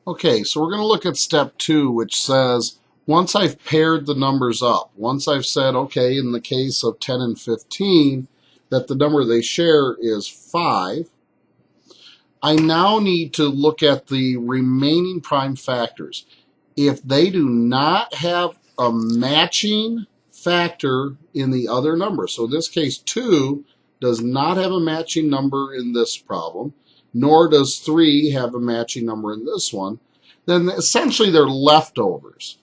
Okay, so we're going to look at step 2, which says once I've paired the numbers up, once I've said, okay, in the case of 10 and 15, that the number they share is 5, I now need to look at the remaining prime factors. If they do not have a matching factor in the other number, so in this case 2 does not have a matching number in this problem, nor does 3 have a matching number in this one, then essentially they're leftovers.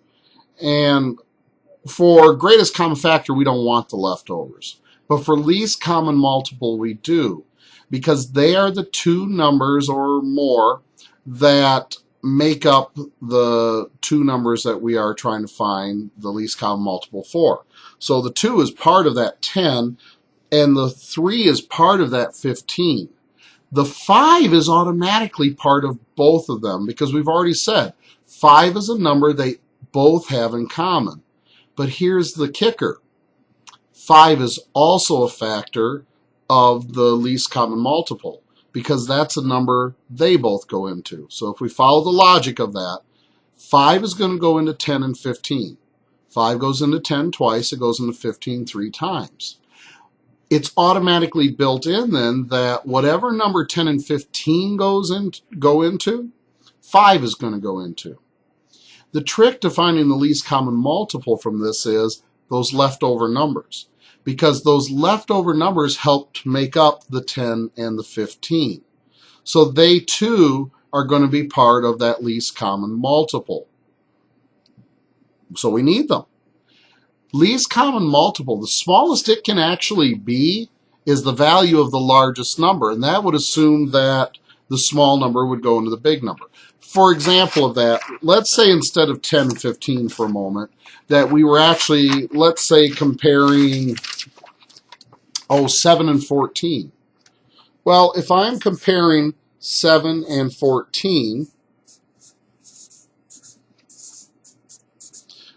And for greatest common factor, we don't want the leftovers. But for least common multiple, we do, because they are the two numbers or more that make up the two numbers that we are trying to find the least common multiple for. So the 2 is part of that 10, and the 3 is part of that 15. The 5 is automatically part of both of them because we've already said 5 is a number they both have in common. But here's the kicker. 5 is also a factor of the least common multiple because that's a number they both go into. So if we follow the logic of that, 5 is going to go into 10 and 15. 5 goes into 10 twice, it goes into 15 3 times. It's automatically built in then that whatever number 10 and 15 go into, 5 is going to go into. The trick to finding the least common multiple from this is those leftover numbers, because those leftover numbers help to make up the 10 and the 15. So they too are going to be part of that least common multiple. So we need them. Least common multiple, the smallest it can actually be is the value of the largest number, and that would assume that the small number would go into the big number. For example of that, let's say instead of 10 and 15 for a moment, that we were actually, let's say, comparing 7 and 14. Well, if I'm comparing 7 and 14,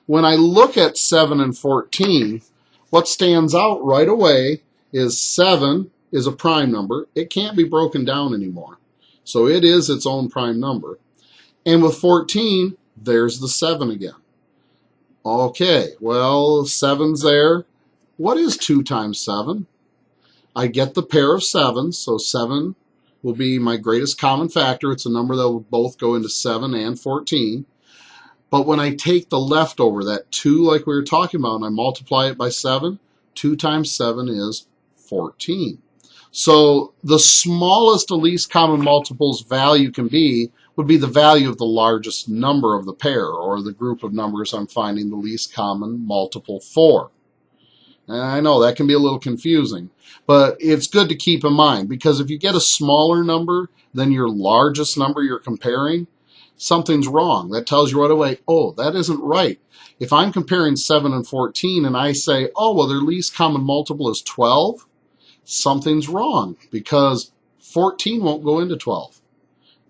when I look at 7 and 14, what stands out right away is 7 is a prime number. It can't be broken down anymore. So it is its own prime number. And with 14, there's the 7 again. Okay, well, 7's there. What is 2 times 7? I get the pair of 7s, so 7 will be my greatest common factor. It's a number that will both go into 7 and 14. But when I take the leftover, that 2 like we were talking about, and I multiply it by 7, 2 times 7 is 14. So the smallest the least common multiple's value can be would be the value of the largest number of the pair, or the group of numbers I'm finding the least common multiple for. And I know that can be a little confusing, but it's good to keep in mind, because if you get a smaller number than your largest number you're comparing, something's wrong. That tells you right away, oh, that isn't right. If I'm comparing 7 and 14 and I say, oh, well, their least common multiple is 12, something's wrong, because 14 won't go into 12.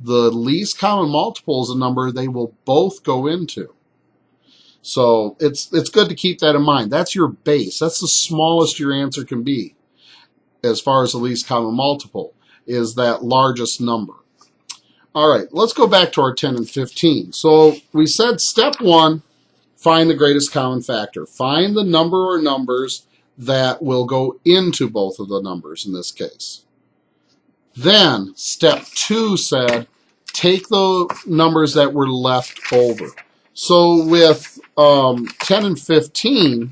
The least common multiple is a number they will both go into. So it's good to keep that in mind. That's your base. That's the smallest your answer can be as far as the least common multiple, is that largest number. All right, let's go back to our 10 and 15. So we said step 1, find the greatest common factor. Find the number or numbers that will go into both of the numbers in this case. Then step 2 said take the numbers that were left over. So with 10 and 15,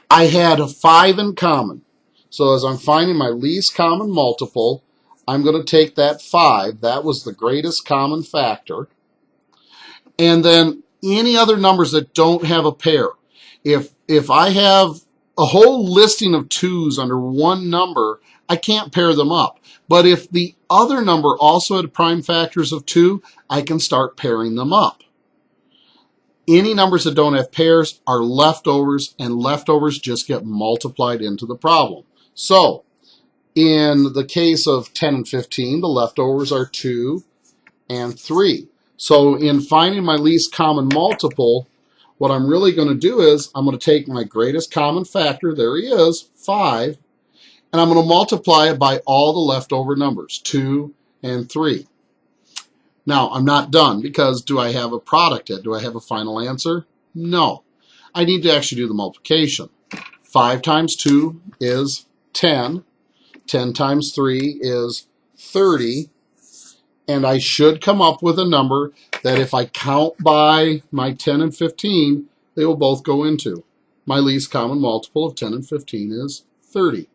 I had a 5 in common. So as I'm finding my least common multiple, I'm going to take that 5. That was the greatest common factor. And then any other numbers that don't have a pair. If I have a whole listing of 2's under one number, I can't pair them up. But if the other number also had prime factors of 2, I can start pairing them up. Any numbers that don't have pairs are leftovers, and leftovers just get multiplied into the problem. So in the case of 10 and 15, the leftovers are 2 and 3. So in finding my least common multiple, what I'm really going to do is I'm going to take my greatest common factor, there he is, 5, and I'm going to multiply it by all the leftover numbers, 2 and 3. Now, I'm not done because do I have a product yet? Do I have a final answer? No. I need to actually do the multiplication. 5 times 2 is 10. 10 times 3 is 30. And I should come up with a number that if I count by my 10 and 15, they will both go into. My least common multiple of 10 and 15 is 30.